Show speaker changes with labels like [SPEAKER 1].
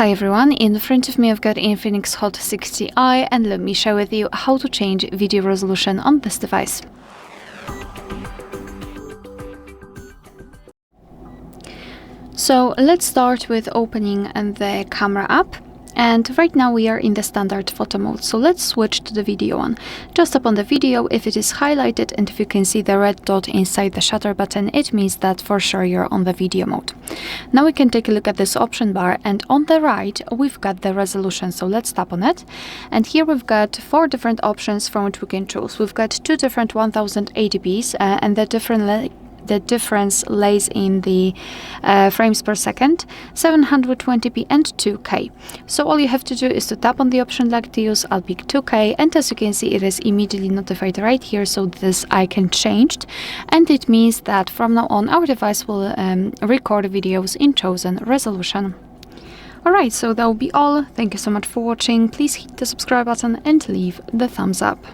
[SPEAKER 1] Hi everyone, in front of me I've got INFINIX Hot 60i and let me share with you how to change video resolution on this device. So let's start with opening the camera app. And right now we are in the standard photo mode, so let's switch to the video one. Just tap on the video. If it is highlighted and if you can see the red dot inside the shutter button, it means that for sure you're on the video mode. Now we can take a look at this option bar, and on the right we've got the resolution, so let's tap on it. And here we've got 4 different options from which we can choose. We've got 2 different 1080p's and the difference lays in the frames per second, 720p and 2K. So all you have to do is to tap on the option like to use. I'll pick 2K, and as you can see it is immediately notified right here, so this icon changed, and it means that from now on our device will record videos in chosen resolution. Alright, so that will be all. Thank you so much for watching. Please hit the subscribe button and leave the thumbs up.